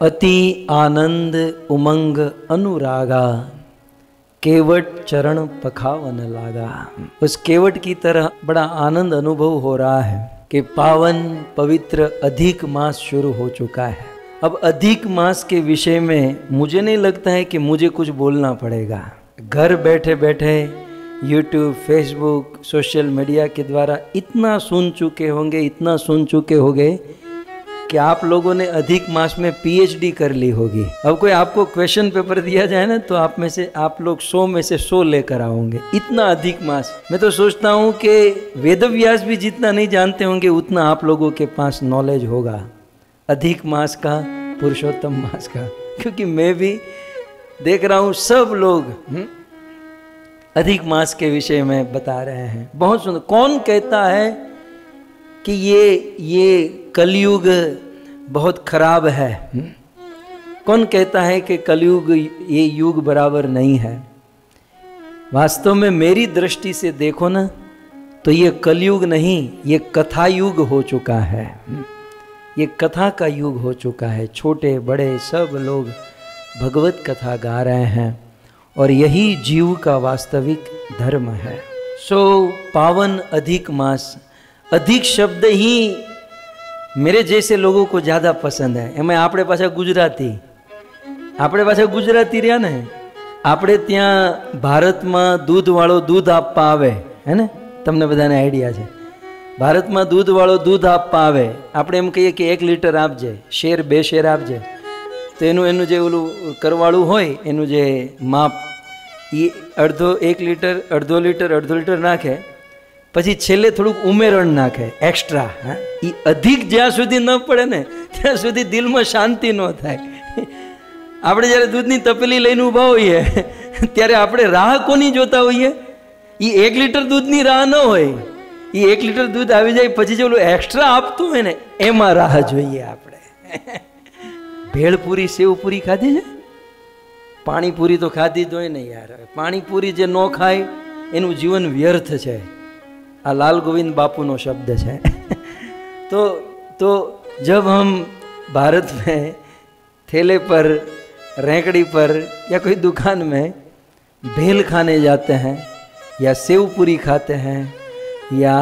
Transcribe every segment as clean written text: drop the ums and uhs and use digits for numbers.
अति आनंद उमंग अनुरागा, केवट चरण पखावन लागा। उस केवट की तरह बड़ा आनंद अनुभव हो रहा है कि पावन पवित्र अधिक मास शुरू हो चुका है। अब अधिक मास के विषय में मुझे नहीं लगता है कि मुझे कुछ बोलना पड़ेगा। घर बैठे बैठे यूट्यूब, फेसबुक, सोशल मीडिया के द्वारा इतना सुन चुके होंगे कि आप लोगों ने अधिक मास में पीएचडी कर ली होगी। अब कोई आपको क्वेश्चन पेपर दिया जाए ना तो आप लोग 100 में से 100 लेकर आओगे। इतना अधिक मास, मैं तो सोचता हूँ कि वेदव्यास भी जितना नहीं जानते होंगे उतना आप लोगों के पास नॉलेज होगा अधिक मास का, पुरुषोत्तम मास का। क्योंकि मैं भी देख रहा हूँ सब लोग अधिक मास के विषय में बता रहे हैं। बहुत सुंदर। कौन कहता है कि ये कलयुग बहुत खराब है? कौन कहता है कि कलयुग ये युग बराबर नहीं है? वास्तव में मेरी दृष्टि से देखो ना तो ये कलयुग नहीं, ये कथा युग हो चुका है। ये कथा का युग हो चुका है। छोटे बड़े सब लोग भगवत कथा गा रहे हैं और यही जीव का वास्तविक धर्म है। पावन अधिक मास। अधिक शब्द ही मेरे जैसे लोगों को ज़्यादा पसंद है। એમાં આપણે પાછા ગુજરાતી રહ્યા ને, આપણે ત્યાં ભારતમાં દૂધવાળો दूध આપવા આવે है ને, તમને બધાને આઈડિયા છે। ભારતમાં દૂધવાળો दूध આપવા આવે, આપણે એમ કહીએ કે 1 लीटर આપજે, શેર 2 શેર આપજે, તો એનું જે ઓલું કરવાળું હોય એનું જે માપ એ एक लीटर નાખે, પછી છેલ્લે થોડુંક ઉમેરણ નાખે एक्स्ट्रा। એ अधिक જ્યાં સુધી ન પડે ને ત્યાં સુધી દિલમાં શાંતિ ન થાય। આપણે જ્યારે દૂધની તપેલી લઈને ઊભા હોઈએ ત્યારે આપણે રાહ કોની જોતા હોઈએ? એ 1 लीटर दूधની રાહ ન હોય, એ 1 लीटर दूध આવી જાય પછી જે ઓલું એક્સ્ટ્રા આપતું હોય ને એમાં રાહ જોઈએ આપણે। ભેળપૂરી સેવપૂરી ખાધી છે? પાણીપુરી તો ખાધી જ હોય ને યાર। પાણીપુરી જે ન ખાય એનું જીવન વ્યર્થ છે। आ लाल गोविंद बापू नो शब्द है। तो जब हम भारत में ठेले पर, रेंकड़ी पर या कोई दुकान में भेल खाने जाते हैं या सेव पूरी खाते हैं, या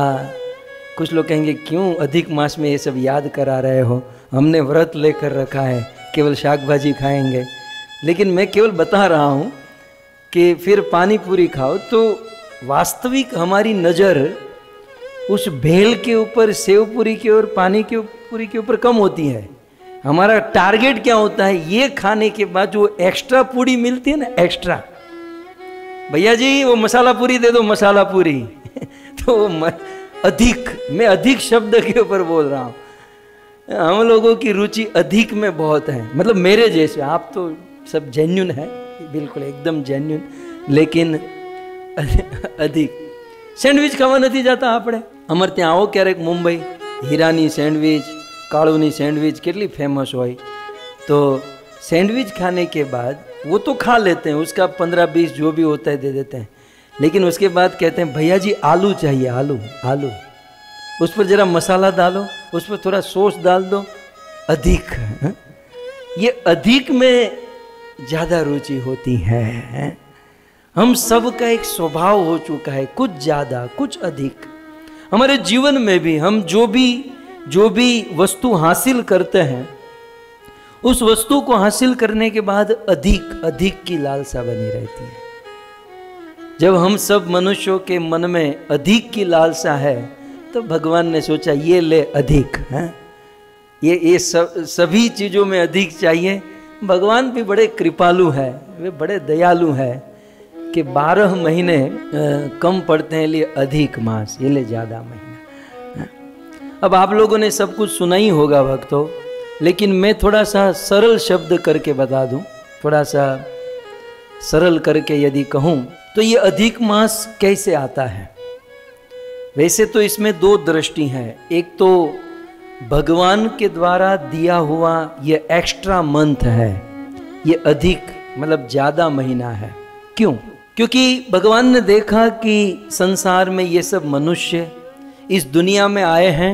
कुछ लोग कहेंगे क्यों अधिक मास में ये सब याद करा रहे हो, हमने व्रत लेकर रखा है, केवल शाक भाजी खाएंगे। लेकिन मैं केवल बता रहा हूँ कि फिर पानी पूरी खाओ तो वास्तविक हमारी नज़र उस भेल के ऊपर, सेव पूरी के और पानी के पूरी के ऊपर कम होती है। हमारा टारगेट क्या होता है? ये खाने के बाद जो एक्स्ट्रा पूरी मिलती है ना, एक्स्ट्रा, भैया जी वो मसाला पूरी दे दो, मसाला पूरी। तो अधिक, मैं अधिक शब्द के ऊपर बोल रहा हूँ। हम लोगों की रुचि अधिक में बहुत है। मतलब मेरे जैसे, आप तो सब जेन्युइन है, बिल्कुल एकदम जेन्युइन, लेकिन अधिक। સેન્ડવિચ ખાવા નથી જાતા આપણે? અમારે ત્યાં આવો ક્યારેક મુંબઈ, હીરાની સેન્ડવિચ, કાળુની સેન્ડविच કેટલી फेमस હોય। तो सैंडविच खाने के बाद वो तो खा लेते हैं, उसका 15-20 जो भी होता है दे देते हैं, लेकिन उसके बाद कहते हैं भैया जी आलू चाहिए, आलू, उस पर ज़रा मसाला डालो, उस पर थोड़ा सॉस डाल दो। अधिक, ये अधिक में ज़्यादा रुचि होती है। हम सब का एक स्वभाव हो चुका है, कुछ ज़्यादा कुछ अधिक। हमारे जीवन में भी हम जो भी वस्तु हासिल करते हैं, उस वस्तु को हासिल करने के बाद अधिक की लालसा बनी रहती है। जब हम सब मनुष्यों के मन में अधिक की लालसा है तो भगवान ने सोचा ये ले अधिक, ये सभी चीज़ों में अधिक चाहिए। भगवान भी बड़े कृपालु है, वे बड़े दयालु है कि 12 महीने कम पड़ते हैं, लिए अधिक मास, ये ले ज़्यादा महीना। अब आप लोगों ने सब कुछ सुना ही होगा भक्तों, लेकिन मैं थोड़ा सा सरल शब्द करके बता दूं, थोड़ा सा सरल करके यदि कहूं तो ये अधिक मास कैसे आता है। वैसे तो इसमें 2 दृष्टि हैं। एक तो भगवान के द्वारा दिया हुआ ये एक्स्ट्रा मंथ है, ये अधिक मतलब ज़्यादा महीना है। क्यों? क्योंकि भगवान ने देखा कि संसार में ये सब मनुष्य इस दुनिया में आए हैं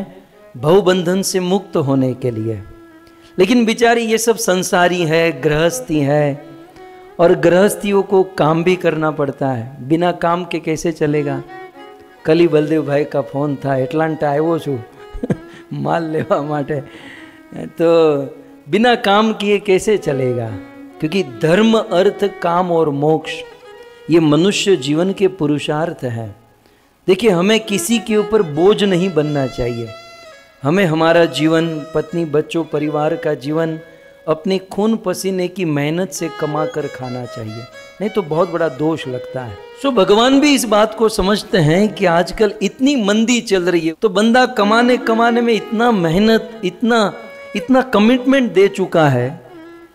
भवबंधन से मुक्त होने के लिए, लेकिन बेचारी ये सब संसारी है, गृहस्थी है, और गृहस्थियों को काम भी करना पड़ता है। बिना काम के कैसे चलेगा। कल ही बलदेव भाई का फोन था, एटलांटा આવ્યો છું माल लेवा माटे, तो बिना काम किए कैसे चलेगा। क्योंकि धर्म, अर्थ, काम और मोक्ष ये मनुष्य जीवन के पुरुषार्थ है। देखिए, हमें किसी के ऊपर बोझ नहीं बनना चाहिए। हमें हमारा जीवन, पत्नी, बच्चों, परिवार का जीवन अपने खून पसीने की मेहनत से कमा कर खाना चाहिए, नहीं तो बहुत बड़ा दोष लगता है। सो भगवान भी इस बात को समझते हैं कि आजकल इतनी मंदी चल रही है, तो बंदा कमाने में इतना मेहनत, इतना कमिटमेंट दे चुका है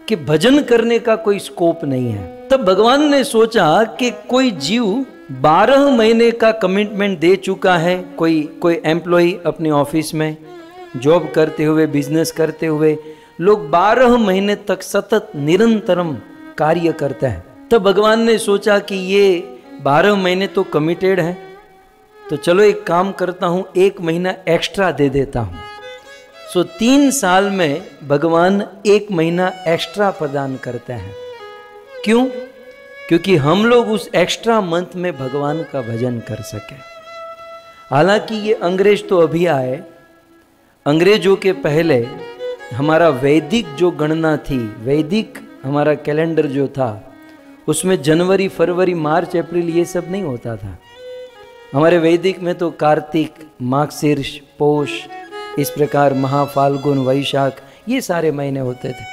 कि भजन करने का कोई स्कोप नहीं है। तब भगवान ने सोचा कि कोई जीव 12 महीने का कमिटमेंट दे चुका है, कोई एम्प्लॉय अपने ऑफिस में जॉब करते हुए, बिजनेस करते हुए, लोग 12 महीने तक सतत निरंतरम कार्य करते हैं। तब भगवान ने सोचा कि ये 12 महीने तो कमिटेड है, तो चलो एक काम करता हूँ, 1 महीना एक्स्ट्रा दे देता हूँ। सो 3 साल में भगवान 1 महीना एक्स्ट्रा प्रदान करते हैं। क्यों? क्योंकि हम लोग उस एक्स्ट्रा मंथ में भगवान का भजन कर सके। हालांकि ये अंग्रेज तो अभी आए, अंग्रेजों के पहले हमारा वैदिक जो गणना थी, वैदिक हमारा कैलेंडर जो था, उसमें जनवरी, फरवरी, मार्च, अप्रैल ये सब नहीं होता था। हमारे वैदिक में तो कार्तिक, माघशीर्ष, पौष, इस प्रकार महा, फाल्गुन, वैशाख, ये सारे महीने होते थे।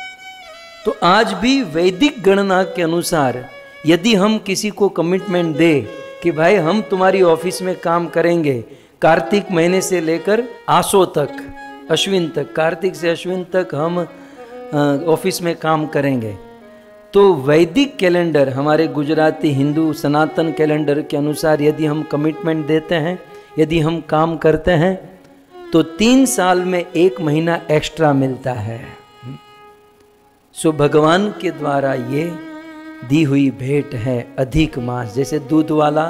तो आज भी वैदिक गणना के अनुसार यदि हम किसी को कमिटमेंट दे कि भाई हम तुम्हारी ऑफिस में काम करेंगे कार्तिक महीने से लेकर आसो तक, अश्विन तक, कार्तिक से अश्विन तक हम ऑफिस में काम करेंगे, तो वैदिक कैलेंडर, हमारे गुजराती हिंदू सनातन कैलेंडर के अनुसार यदि हम कमिटमेंट देते हैं, यदि हम काम करते हैं, तो 3 साल में 1 महीना एक्स्ट्रा मिलता है। सो भगवान के द्वारा ये दी हुई भेंट है अधिक मास। जैसे दूध वाला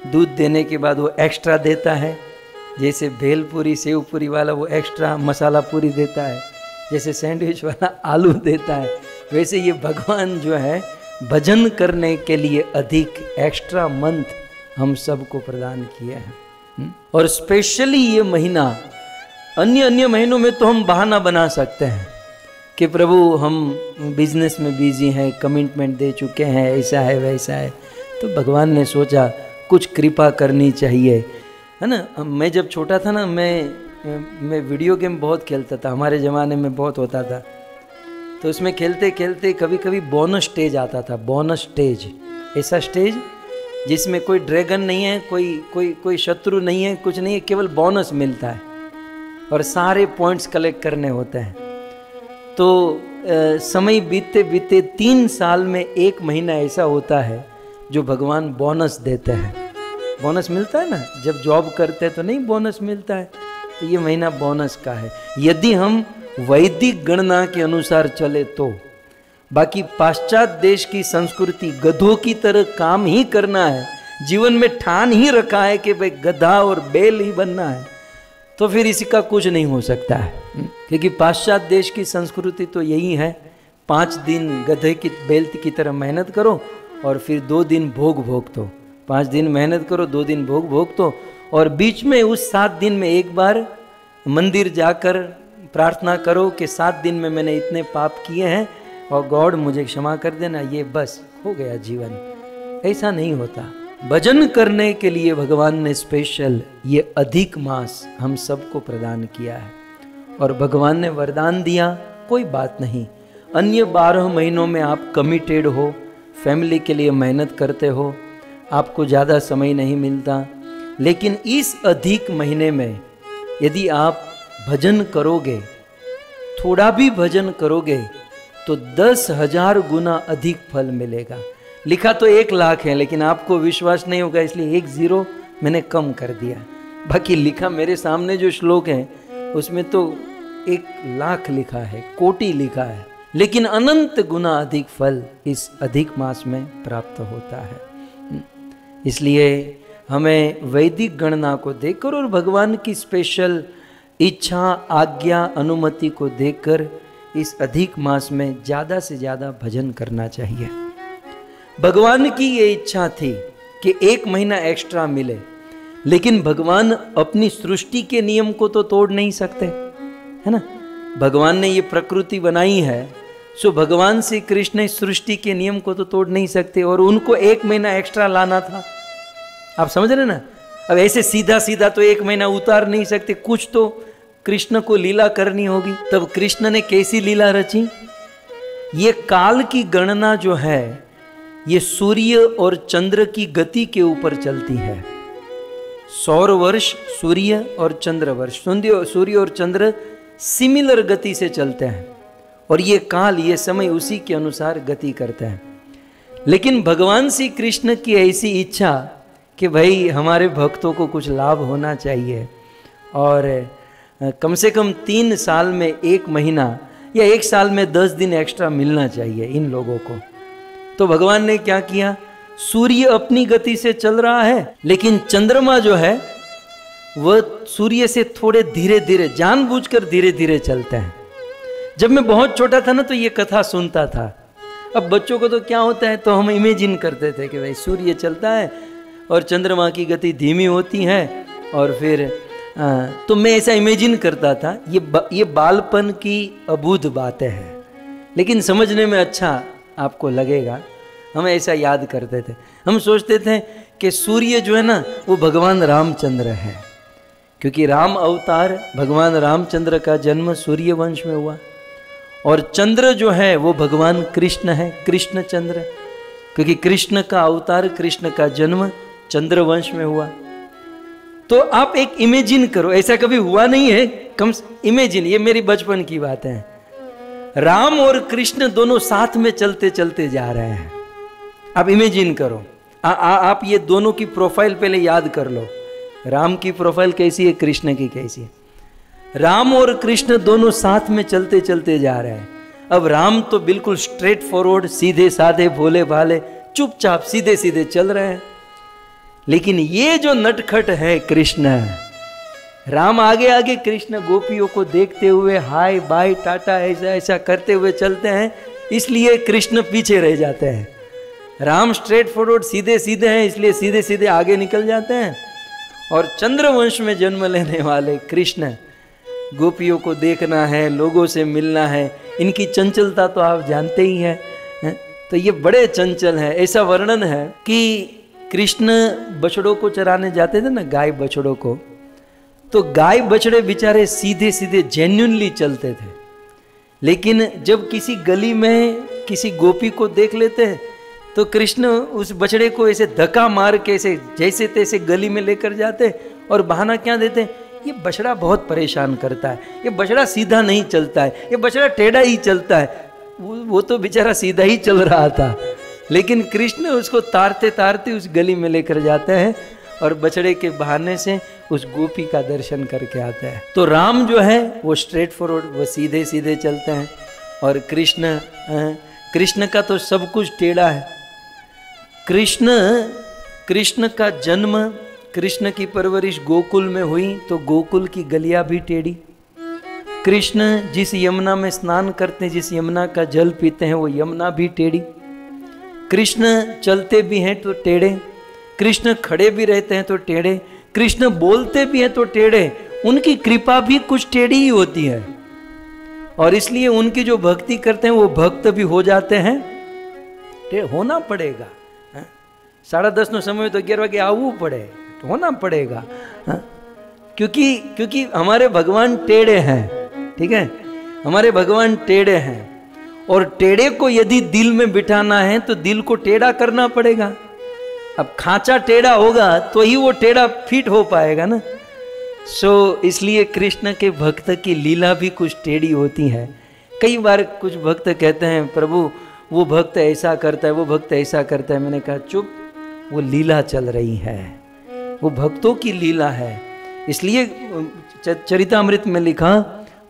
दूध देने के बाद वो एक्स्ट्रा देता है, जैसे भेलपूरी, सेवपूरी वाला वो एक्स्ट्रा मसाला पूरी देता है, जैसे सैंडविच वाला आलू देता है, वैसे ये भगवान जो है भजन करने के लिए अधिक एक्स्ट्रा मंथ हम सबको प्रदान किए हैं। और स्पेशली ये महीना, अन्य महीनों में तो हम बहाना बना सकते हैं कि प्रभु हम बिजनेस में बिजी हैं, कमिटमेंट दे चुके हैं, ऐसा है वैसा है। तो भगवान ने सोचा कुछ कृपा करनी चाहिए, है ना। मैं जब छोटा था ना, मैं वीडियो गेम बहुत खेलता था, हमारे ज़माने में बहुत होता था। तो उसमें खेलते खेलते कभी कभी बोनस स्टेज आता था। बोनस स्टेज, ऐसा स्टेज जिसमें कोई ड्रैगन नहीं है, कोई शत्रु नहीं है, कुछ नहीं है, केवल बोनस मिलता है और सारे पॉइंट्स कलेक्ट करने होते हैं। तो समय बीतते बीतते 3 साल में 1 महीना ऐसा होता है जो भगवान बोनस देते हैं। बोनस मिलता है ना, जब जॉब करते हैं तो नहीं बोनस मिलता है, तो ये महीना बोनस का है यदि हम वैदिक गणना के अनुसार चले तो। बाकी पाश्चात्य देश की संस्कृति गधों की तरह काम ही करना है, जीवन में ठान ही रखा है कि भाई गधा और बैल ही बनना है, तो फिर इसका कुछ नहीं हो सकता है। क्योंकि पाश्चात्य देश की संस्कृति तो यही है, 5 दिन गधे की, बैल की तरह मेहनत करो और फिर 2 दिन भोग दो। 5 दिन मेहनत करो, 2 दिन भोग दो, और बीच में उस 7 दिन में एक बार मंदिर जाकर प्रार्थना करो कि 7 दिन में मैंने इतने पाप किए हैं और गॉड मुझे क्षमा कर देना, ये बस हो गया जीवन। ऐसा नहीं होता। भजन करने के लिए भगवान ने स्पेशल ये अधिक मास हम सबको प्रदान किया है। और भगवान ने वरदान दिया, कोई बात नहीं, अन्य 12 महीनों में आप कमिटेड हो, फैमिली के लिए मेहनत करते हो, आपको ज़्यादा समय नहीं मिलता, लेकिन इस अधिक महीने में यदि आप भजन करोगे, थोड़ा भी भजन करोगे, तो 10,000 गुना अधिक फल मिलेगा। लिखा तो 1 लाख है, लेकिन आपको विश्वास नहीं होगा, इसलिए 1 0 मैंने कम कर दिया। बाकी लिखा मेरे सामने जो श्लोक है उसमें तो 1 लाख लिखा है, कोटि लिखा है, लेकिन अनंत गुना अधिक फल इस अधिक मास में प्राप्त होता है। इसलिए हमें वैदिक गणना को देखकर और भगवान की स्पेशल इच्छा, आज्ञा, अनुमति को देखकर इस अधिक मास में ज्यादा से ज्यादा भजन करना चाहिए। भगवान की ये इच्छा थी कि 1 महीना एक्स्ट्रा मिले, लेकिन भगवान अपनी सृष्टि के नियम को तो तोड़ नहीं सकते, है ना। भगवान ने ये प्रकृति बनाई है, सो भगवान श्री कृष्ण इस सृष्टि के नियम को तो तोड़ नहीं सकते, और उनको 1 महीना एक्स्ट्रा लाना था। आप समझ रहे ना। अब ऐसे सीधा सीधा तो 1 महीना उतार नहीं सकते, कुछ तो कृष्ण को लीला करनी होगी। तब कृष्ण ने कैसी लीला रची? ये काल की गणना जो है ये सूर्य और चंद्र की गति के ऊपर चलती है। सौर वर्ष सूर्य और चंद्र वर्ष, सूर्य और चंद्र सिमिलर गति से चलते हैं, और ये काल, ये समय उसी के अनुसार गति करते हैं। लेकिन भगवान श्री कृष्ण की ऐसी इच्छा कि भाई हमारे भक्तों को कुछ लाभ होना चाहिए, और कम से कम 3 साल में 1 महीना या 1 साल में 10 दिन एक्स्ट्रा मिलना चाहिए इन लोगों को। तो भगवान ने क्या किया? सूर्य अपनी गति से चल रहा है, लेकिन चंद्रमा जो है वह सूर्य से थोड़े धीरे धीरे, जानबूझकर धीरे धीरे चलते हैं। जब मैं बहुत छोटा था ना तो ये कथा सुनता था। अब बच्चों को तो क्या होता है, तो हम इमेजिन करते थे कि भाई सूर्य चलता है और चंद्रमा की गति धीमी होती है, और फिर तो मैं ऐसा इमेजिन करता था। ये बालपन की अबूझ बातें हैं, लेकिन समझने में अच्छा आपको लगेगा। हम ऐसा याद करते थे। हम सोचते थे कि सूर्य जो है ना वो भगवान रामचंद्र है, क्योंकि राम अवतार भगवान रामचंद्र का जन्म सूर्य वंश में हुआ, और चंद्र जो है वो भगवान कृष्ण है, कृष्ण चंद्र, क्योंकि कृष्ण का अवतार, कृष्ण का जन्म चंद्र वंश में हुआ। तो आप एक इमेजिन करो, ऐसा कभी हुआ नहीं है, कम इमेजिन, ये मेरी बचपन की बात है। राम और कृष्ण दोनों साथ में चलते चलते जा रहे हैं। आप इमेजिन करो, आप ये दोनों की प्रोफाइल पहले याद कर लो। राम की प्रोफाइल कैसी है, कृष्ण की कैसी है। राम और कृष्ण दोनों साथ में चलते चलते जा रहे हैं। अब राम तो बिल्कुल स्ट्रेट फॉरवर्ड, सीधे साधे, भोले भाले, चुपचाप सीधे सीधे चल रहे हैं। लेकिन ये जो नटखट है कृष्ण, राम आगे आगे, कृष्ण गोपियों को देखते हुए हाय बाय टाटा ऐसा ऐसा करते हुए चलते हैं, इसलिए कृष्ण पीछे रह जाते हैं। राम स्ट्रेट फॉरवर्ड, सीधे सीधे हैं, इसलिए सीधे सीधे आगे निकल जाते हैं। और चंद्रवंश में जन्म लेने वाले कृष्ण, गोपियों को देखना है, लोगों से मिलना है, इनकी चंचलता तो आप जानते ही हैं। तो ये बड़े चंचल हैं। ऐसा वर्णन है कि कृष्ण बछड़ों को चराने जाते थे ना, गाय बछड़ों को, तो गाय बछड़े बेचारे सीधे सीधे जेन्युइनली चलते थे। लेकिन जब किसी गली में किसी गोपी को देख लेते हैं तो कृष्ण उस बछड़े को ऐसे धक्का मार के ऐसे जैसे तैसे गली में लेकर जाते, और बहाना क्या देते, ये बछड़ा बहुत परेशान करता है, ये बछड़ा सीधा नहीं चलता है, ये बछड़ा टेढ़ा ही चलता है। वो तो बेचारा सीधा ही चल रहा था, लेकिन कृष्ण उसको तारते तारते उस गली में लेकर जाते हैं, और बछड़े के बहाने से उस गोपी का दर्शन करके आते हैं। तो राम जो है वो स्ट्रेट फॉरवर्ड, वो सीधे सीधे चलते हैं, और कृष्ण का तो सब कुछ टेढ़ा है। कृष्ण का जन्म, कृष्ण की परवरिश गोकुल में हुई, तो गोकुल की गलियां भी टेढ़ी। कृष्ण जिस यमुना में स्नान करते हैं, जिस यमुना का जल पीते हैं, वो यमुना भी टेढ़ी। कृष्ण चलते भी हैं तो टेढ़े, कृष्ण खड़े भी रहते हैं तो टेढ़े, कृष्ण बोलते भी हैं तो टेढ़े। उनकी कृपा भी कुछ टेढ़ी ही होती है, और इसलिए उनकी जो भक्ति करते हैं वो भक्त भी हो जाते हैं। होना पड़ेगा, 10:30 નો समय तो 11 વાગે આવવું પડે, तो होना पड़ेगा। क्योंकि हमारे भगवान टेढ़े हैं, ठीक है, हमारे भगवान टेढ़े हैं, और टेढ़े को यदि दिल में बिठाना है तो दिल को टेढ़ा करना पड़ेगा। अब खांचा टेढ़ा होगा तो ही वो टेढ़ा फिट हो पाएगा ना। इसलिए कृष्ण के भक्त की लीला भी कुछ टेढ़ी होती है। कई बार कुछ भक्त कहते हैं, प्रभु वो भक्त ऐसा करता है, वो भक्त ऐसा करता है। मैंने कहा चुप, वो लीला चल रही है, वो भक्तों की लीला है। इसलिए चरितामृत में लिखा,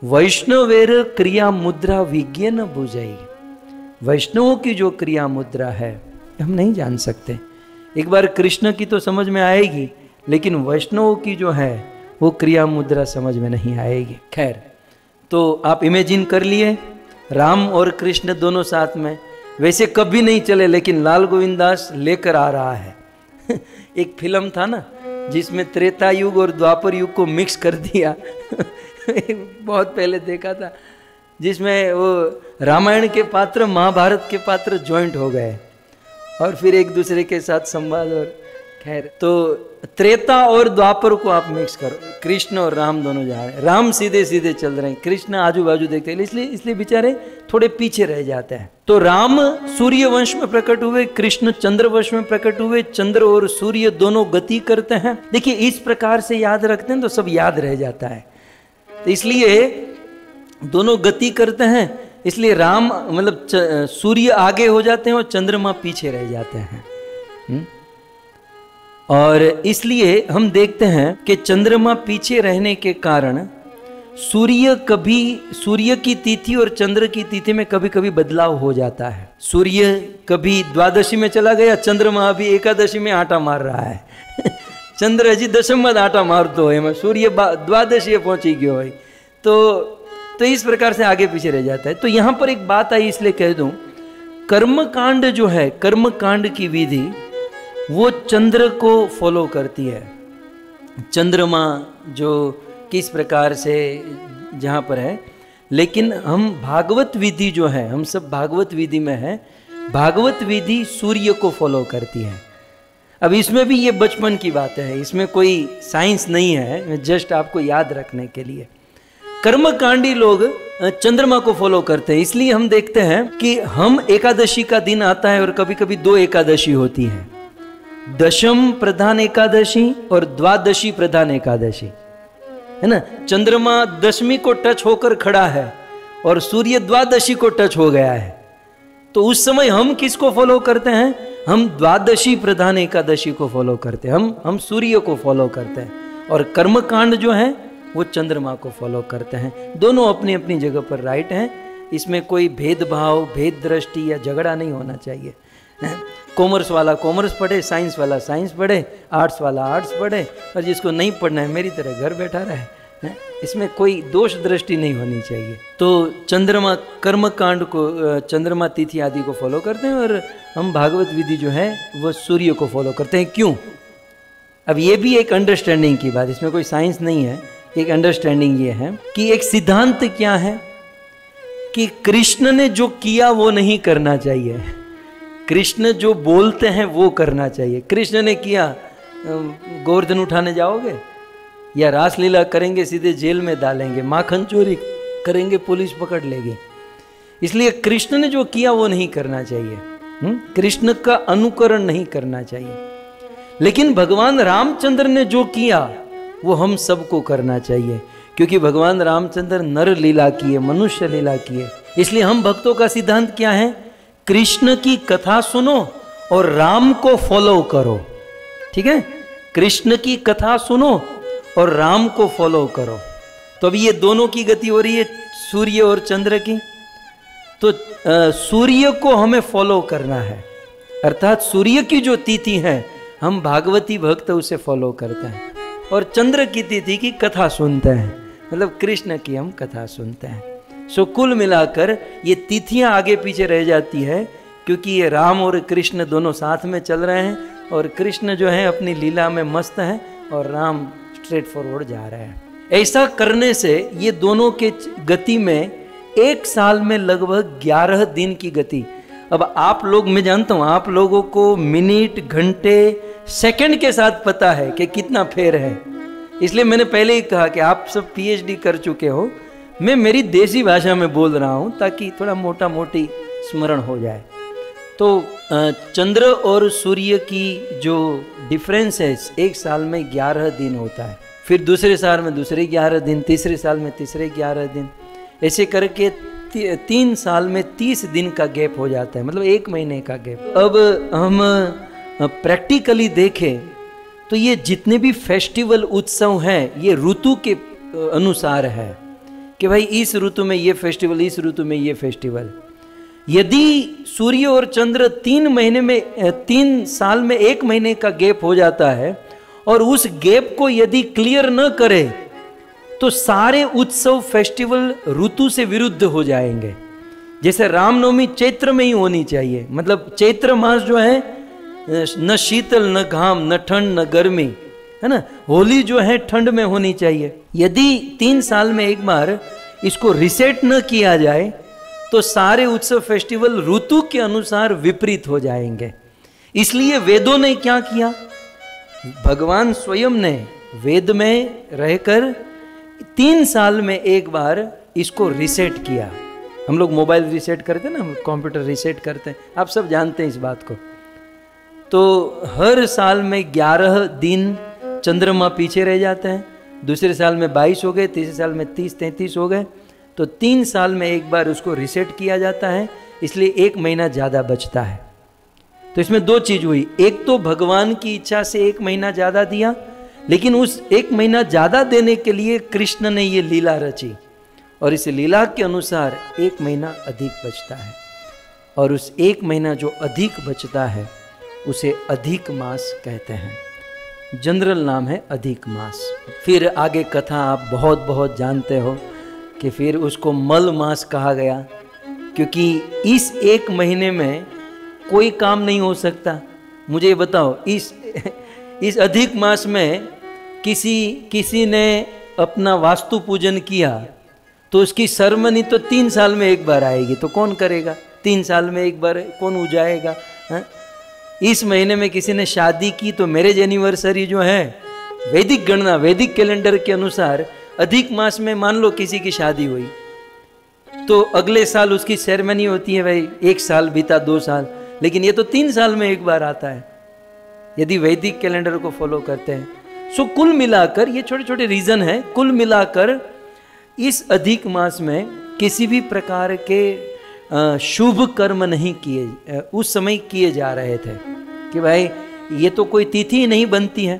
वैष्णवेर क्रिया मुद्रा विज्ञ न बुझाई। वैष्णवों की जो क्रिया मुद्रा है हम नहीं जान सकते। एक बार कृष्ण की तो समझ में आएगी, लेकिन वैष्णवों की जो है वो क्रिया मुद्रा समझ में नहीं आएगी। खैर, तो आप इमेजिन कर लिए राम और कृष्ण दोनों साथ में वैसे कभी नहीं चले, लेकिन लाल गोविंद दास लेकर आ रहा है। एक फिल्म था ना जिसमें त्रेता युग और द्वापर युग को मिक्स कर दिया। बहुत पहले देखा था, जिसमें वो रामायण के पात्र महाभारत के पात्र ज्वाइंट हो गए और फिर एक दूसरे के साथ संवाद। और खैर, तो त्रेता और द्वापर को आप मिक्स करो, कृष्ण और राम दोनों जा रहे हैं। राम सीधे सीधे चल रहे हैं, कृष्ण आजू बाजू देखते हैं, इसलिए बेचारे थोड़े पीछे रह जाते हैं। तो राम सूर्य वंश में प्रकट हुए, कृष्ण चंद्र वंश में प्रकट हुए। चंद्र और सूर्य दोनों गति करते हैं। देखिए, इस प्रकार से याद रखते हैं तो सब याद रह जाता है। तो इसलिए दोनों गति करते हैं, इसलिए राम मतलब सूर्य आगे हो जाते हैं और चंद्रमा पीछे रह जाते हैं। और इसलिए हम देखते हैं कि चंद्रमा पीछे रहने के कारण सूर्य की तिथि और चंद्र की तिथि में कभी कभी बदलाव हो जाता है। सूर्य कभी द्वादशी में चला गया, चंद्रमा अभी एकादशी में आटा मार रहा है। चंद्र हजी दशम में आटा मारतो है, सूर्य द्वादशी पहुंची गयो है। तो इस प्रकार से आगे पीछे रह जाता है। तो यहां पर एक बात आई, इसलिए कह दूं, कर्मकांड जो है, कर्मकांड की विधि वो चंद्र को फॉलो करती है। चंद्रमा जो किस प्रकार से जहाँ पर है, लेकिन हम भागवत विधि जो है, हम सब भागवत विधि में है, भागवत विधि सूर्य को फॉलो करती है। अब इसमें भी ये बचपन की बात है, इसमें कोई साइंस नहीं है, जस्ट आपको याद रखने के लिए। कर्मकांडी लोग चंद्रमा को फॉलो करते हैं। इसलिए हम देखते हैं कि हम एकादशी का दिन आता है और कभी कभी 2 एकादशी होती है, दशम प्रधान एकादशी और द्वादशी प्रधान एकादशी, है ना। चंद्रमा दशमी को टच होकर खड़ा है और सूर्य द्वादशी को टच हो गया है। तो उस समय हम किसको फॉलो करते हैं? हम द्वादशी प्रधान एकादशी को फॉलो करते हैं, हम सूर्य को फॉलो करते हैं। और कर्मकांड जो है वो चंद्रमा को फॉलो करते हैं। दोनों अपनी अपनी जगह पर राइट हैं, इसमें कोई भेदभाव, भेद दृष्टि या झगड़ा नहीं होना चाहिए। कॉमर्स वाला कॉमर्स पढ़े, साइंस वाला साइंस पढ़े, आर्ट्स वाला आर्ट्स पढ़े, और जिसको नहीं पढ़ना है मेरी तरह घर बैठा रहे, इसमें कोई दोष दृष्टि नहीं होनी चाहिए। तो चंद्रमा कर्मकांड को, चंद्रमा तिथि आदि को फॉलो करते हैं और हम भागवत विधि जो है वो सूर्य को फॉलो करते हैं। क्यों? अब ये भी एक अंडरस्टैंडिंग की बात, इसमें कोई साइंस नहीं है, एक अंडरस्टैंडिंग ये है कि एक सिद्धांत क्या है कि कृष्ण ने जो किया वो नहीं करना चाहिए, कृष्ण जो बोलते हैं वो करना चाहिए। कृष्ण ने किया, गोवर्धन उठाने जाओगे या रासलीला करेंगे सीधे जेल में डालेंगे, माखन चोरी करेंगे पुलिस पकड़ लेगी। इसलिए कृष्ण ने जो किया वो नहीं करना चाहिए, कृष्ण का अनुकरण नहीं करना चाहिए। लेकिन भगवान रामचंद्र ने जो किया वो हम सबको करना चाहिए, क्योंकि भगवान रामचंद्र नर लीला किए, मनुष्य लीला किए। इसलिए हम भक्तों का सिद्धांत क्या है? कृष्ण की कथा सुनो और राम को फॉलो करो। ठीक है, कृष्ण की कथा सुनो और राम को फॉलो करो। तो अभी ये दोनों की गति हो रही है, सूर्य और चंद्र की। तो सूर्य को हमें फॉलो करना है, अर्थात सूर्य की जो तिथि है हम भागवती भक्त उसे फॉलो करते हैं, और चंद्र की तिथि की कथा सुनते हैं, मतलब कृष्ण की हम कथा सुनते हैं। सो कुल मिलाकर ये तिथियां आगे पीछे रह जाती है, क्योंकि ये राम और कृष्ण दोनों साथ में चल रहे हैं, और कृष्ण जो है अपनी लीला में मस्त है और राम स्ट्रेट फॉरवर्ड जा रहे हैं। ऐसा करने से ये दोनों के गति में 1 साल में लगभग 11 दिन की गति। अब आप लोग, मैं जानता हूं आप लोगों को मिनट, घंटे, सेकंड के साथ पता है कि कितना फेर है, इसलिए मैंने पहले ही कहा कि आप सब पीएचडी कर चुके हो। मैं मेरी देसी भाषा में बोल रहा हूं ताकि थोड़ा मोटा मोटी स्मरण हो जाए। तो चंद्र और सूर्य की जो डिफरेंस है, 1 साल में 11 दिन होता है, फिर दूसरे साल में दूसरे 11 दिन, तीसरे साल में तीसरे 11 दिन, ऐसे करके 3 साल में 30 दिन का गैप हो जाता है, मतलब 1 महीने का गैप। अब हम प्रैक्टिकली देखें तो ये जितने भी फेस्टिवल उत्सव हैं ये ऋतु के अनुसार है कि भाई इस ऋतु में ये फेस्टिवल, इस ऋतु में ये फेस्टिवल। यदि सूर्य और चंद्र 3 साल में 1 महीने का गैप हो जाता है और उस गैप को यदि क्लियर न करे तो सारे उत्सव फेस्टिवल ऋतु से विरुद्ध हो जाएंगे। जैसे रामनवमी चैत्र में ही होनी चाहिए, मतलब चैत्र मास जो है न शीतल न घाम न ठंड न गर्मी, है ना। होली जो है ठंड में होनी चाहिए। यदि 3 साल में एक बार इसको रिसेट न किया जाए तो सारे उत्सव फेस्टिवल ऋतु के अनुसार विपरीत हो जाएंगे। इसलिए वेदों ने क्या किया, भगवान स्वयं ने वेद में रहकर 3 साल में एक बार इसको रिसेट किया। हम लोग मोबाइल रिसेट करते हैं ना, कंप्यूटर रिसेट करते हैं, आप सब जानते हैं इस बात को। तो हर साल में 11 दिन चंद्रमा पीछे रह जाते हैं, दूसरे साल में 22 हो गए, तीसरे साल में 30-33 हो गए। तो 3 साल में एक बार उसको रिसेट किया जाता है, इसलिए 1 महीना ज़्यादा बचता है। तो इसमें 2 चीज हुई, एक तो भगवान की इच्छा से 1 महीना ज़्यादा दिया, लेकिन उस 1 महीना ज़्यादा देने के लिए कृष्ण ने ये लीला रची, और इस लीला के अनुसार 1 महीना अधिक बचता है। और उस 1 महीना जो अधिक बचता है उसे अधिक मास कहते हैं। जनरल नाम है अधिक मास। फिर आगे कथा आप बहुत बहुत जानते हो कि फिर उसको मल मास कहा गया, क्योंकि इस 1 महीने में कोई काम नहीं हो सकता। मुझे ये बताओ, इस अधिक मास में किसी ने अपना वास्तु पूजन किया तो उसकी सेरेमनी तो 3 साल में एक बार आएगी, तो कौन करेगा? 3 साल में एक बार कौन उजाएगा? इस महीने में किसी ने शादी की तो मैरिज एनिवर्सरी जो है, वैदिक गणना वैदिक कैलेंडर के अनुसार अधिक मास में मान लो किसी की शादी हुई तो अगले साल उसकी सेरेमनी होती है, भाई 1 साल बीता 2 साल, लेकिन ये तो 3 साल में एक बार आता है यदि वैदिक कैलेंडर को फॉलो करते हैं। सो कुल मिलाकर ये छोटे छोटे रीजन है, कुल मिलाकर इस अधिक मास में किसी भी प्रकार के शुभ कर्म नहीं किए उस समय किए जा रहे थे कि भाई ये तो कोई तिथि ही नहीं बनती है।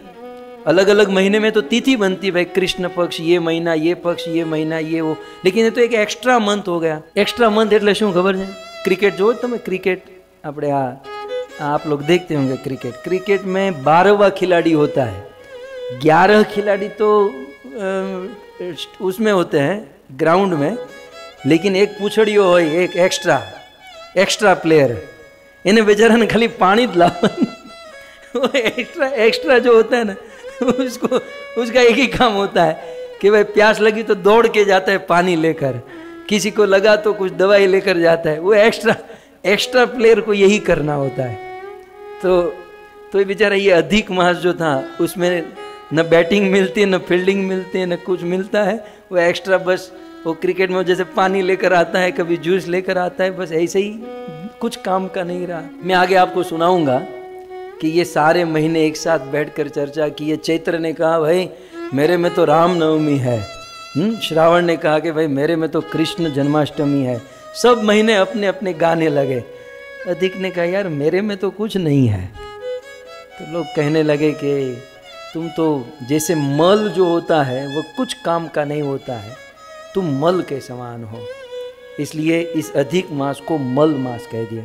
अलग अलग महीने में तो तिथि बनती है, भाई कृष्ण पक्ष ये महीना, ये पक्ष ये महीना, ये वो, लेकिन ये तो एक एक्स्ट्रा मंथ हो गया। एक्स्ट्रा मंथ એટલે શું ખબર છે? क्रिकेट जो તમે क्रिकेट આપણે आप लोग देखते होंगे क्रिकेट में 12वां खिलाड़ी होता है, 11 खिलाड़ी तो उसमें होते हैं ग्राउंड में, लेकिन एक पूछड़ियो हो, एक एक्स्ट्रा प्लेयर, इन्हें बेचारा ने खाली पानी वो एक्स्ट्रा जो होता है ना, उसका एक ही काम होता है कि भाई प्यास लगी तो दौड़ के जाता है पानी लेकर, किसी को लगा तो कुछ दवाई लेकर जाता है। वो एक्स्ट्रा प्लेयर को यही करना होता है। तो बेचारा ये अधिक मास जो था उसमें न बैटिंग मिलती है, न फील्डिंग मिलती है, न कुछ मिलता है। वो एक्स्ट्रा बस वो क्रिकेट में जैसे पानी लेकर आता है, कभी जूस लेकर आता है, बस ऐसे ही, कुछ काम का नहीं रहा। मैं आगे आपको सुनाऊंगा कि ये सारे महीने एक साथ बैठकर चर्चा की। ये चैत्र ने कहा भाई मेरे में तो रामनवमी है, श्रावण ने कहा कि भाई मेरे में तो कृष्ण जन्माष्टमी है। सब महीने अपने अपने गाने लगे। अधिक ने कहा यार मेरे में तो कुछ नहीं है। तो लोग कहने लगे कि तुम तो जैसे मल जो होता है वो कुछ काम का नहीं होता है, तुम मल के समान हो, इसलिए इस अधिक मास को मल मास कह दिया।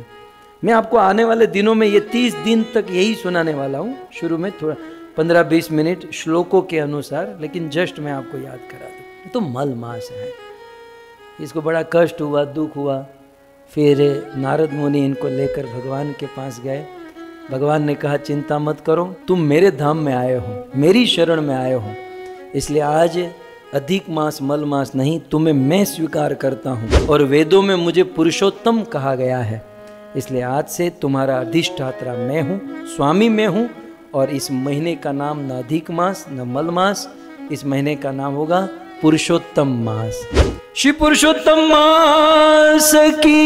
मैं आपको आने वाले दिनों में ये 30 दिन तक यही सुनाने वाला हूँ। शुरू में थोड़ा 15-20 मिनट श्लोकों के अनुसार, लेकिन जस्ट मैं आपको याद करा दूँ। तो मल मास है, इसको बड़ा कष्ट हुआ, दुख हुआ। फिर नारद मुनि इनको लेकर भगवान के पास गए। भगवान ने कहा चिंता मत करो, तुम मेरे धाम में आए हो, मेरी शरण में आए हो, इसलिए आज अधिक मास मल मास नहीं, तुम्हें मैं स्वीकार करता हूँ। और वेदों में मुझे पुरुषोत्तम कहा गया है, इसलिए आज से तुम्हारा अधिष्ठात्रा मैं हूँ, स्वामी मैं हूँ। और इस महीने का नाम न अधिक मास न मल मास, इस महीने का नाम होगा पुरुषोत्तम मास। श्री पुरुषोत्तम मास की